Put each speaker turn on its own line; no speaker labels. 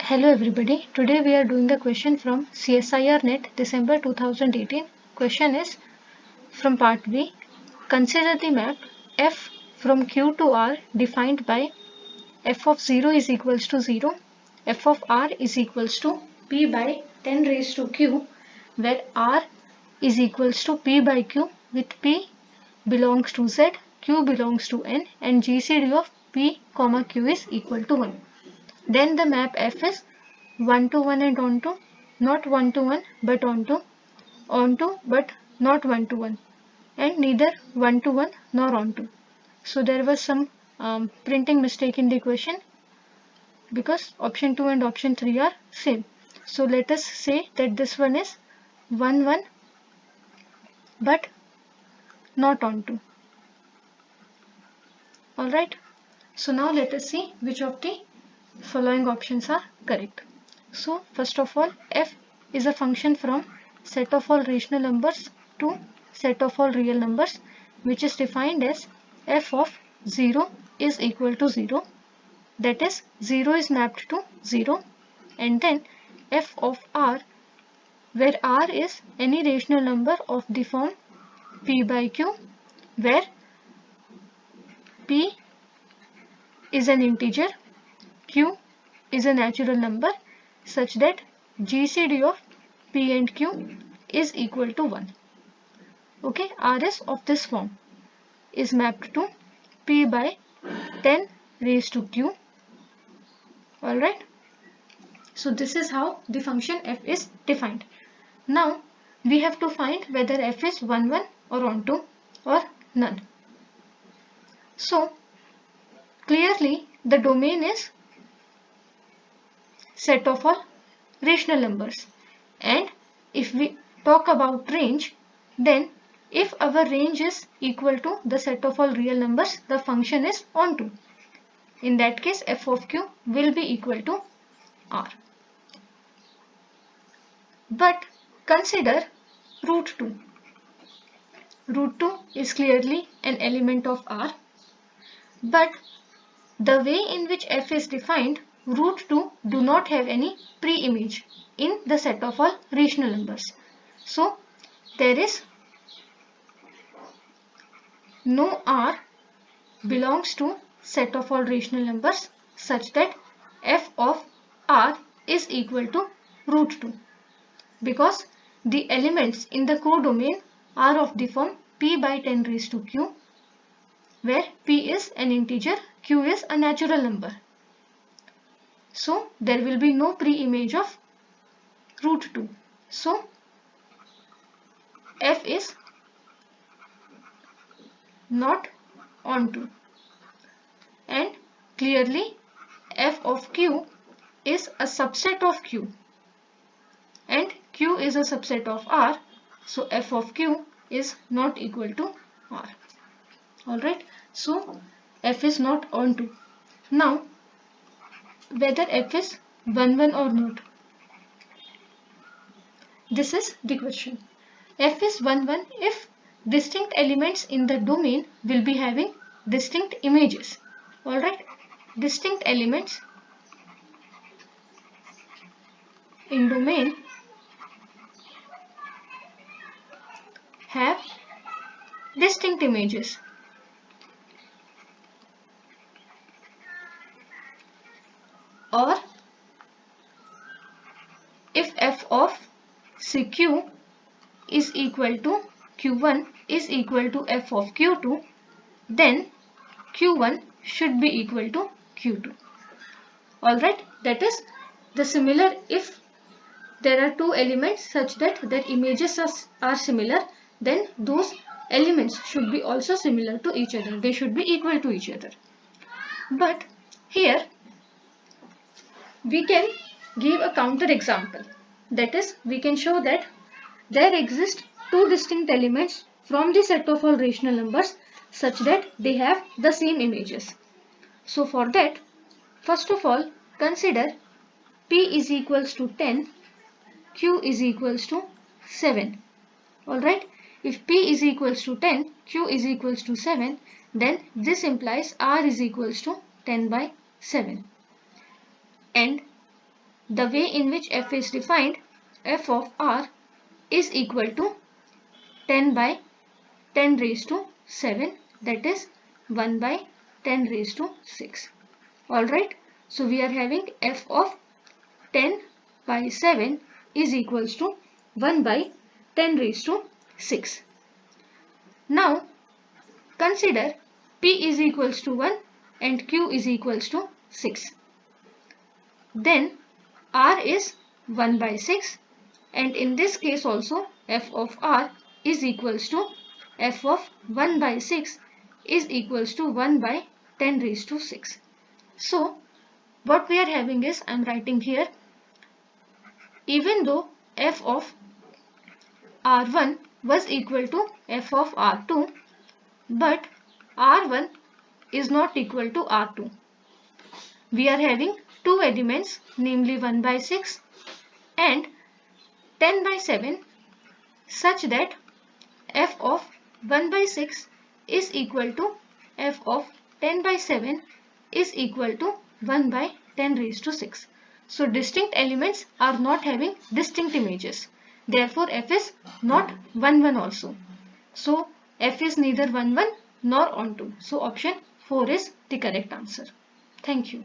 Hello everybody. Today we are doing a question from CSIR Net December 2018. Question is from part B. Consider the map f from Q to R defined by f of 0 is equals to 0, f of R is equals to p by 10 raised to q, where R is equals to p by q with p belongs to z, q belongs to n, and GCD of p comma q is equal to 1. Then the map f is 1 to 1 and onto, not 1 to 1 but onto but not 1 to 1, and neither 1 to 1 nor onto. So there was some printing mistake in the equation because option 2 and option 3 are same. So let us say that this one is 1 1 but not onto. Alright, so now let us see which of the following options are correct. So first of all, f is a function from set of all rational numbers to set of all real numbers, which is defined as f of 0 is equal to 0, that is 0 is mapped to 0, and then f of r, where r is any rational number of the form p by q, where p is an integer, q is a natural number, such that GCD of p and q is equal to 1. Okay, R is of this form is mapped to p by 10 raised to q. Alright, so this is how the function f is defined. Now we have to find whether f is 1 1 or onto or none. So clearly the domain is set of all rational numbers, and if we talk about range, then if our range is equal to the set of all real numbers, the function is onto. In that case, f of q will be equal to r. But consider root 2. Root 2 is clearly an element of r, but the way in which f is defined, root 2 do not have any pre-image in the set of all rational numbers. So there is no r belongs to set of all rational numbers such that f of r is equal to root 2, because the elements in the codomain are of the form p by 10 raised to q, where p is an integer, q is a natural number. So there will be no pre-image of root 2. So f is not onto, and clearly f of q is a subset of q, and q is a subset of r, so f of q is not equal to r. Alright, so f is not onto. Now whether f is 1 1 or not, this is the question. F is 1 1 if distinct elements in the domain will be having distinct images. Alright, distinct elements in domain have distinct images. Or if f of CQ is equal to Q1 is equal to f of Q2, then Q1 should be equal to Q2. Alright, that is the similar if there are two elements such that their images are similar, then those elements should be also similar to each other. They should be equal to each other. But here we can give a counter example. That is, we can show that there exist two distinct elements from the set of all rational numbers such that they have the same images. So for that, first of all, consider p is equals to 10, q is equals to 7. Alright, if p is equals to 10, q is equals to 7, then this implies r is equals to 10 by 7. And the way in which f is defined, f of r is equal to 10 by 10 raised to 7, that is 1 by 10 raised to 6. Alright, so we are having f of 10 by 7 is equals to 1 by 10 raised to 6. Now consider p is equals to 1 and q is equals to 6. Then r is 1 by 6, and in this case also f of r is equals to f of 1 by 6 is equals to 1 by 10 raised to 6. So what we are having is, I am writing here, even though f of r1 was equal to f of r2, but r1 is not equal to r2. We are having two elements, namely 1 by 6 and 10 by 7, such that f of 1 by 6 is equal to f of 10 by 7 is equal to 1 by 10 raised to 6. So distinct elements are not having distinct images. Therefore f is not 1 1 also. So f is neither 1 1 nor on 2. So option 4 is the correct answer. Thank you.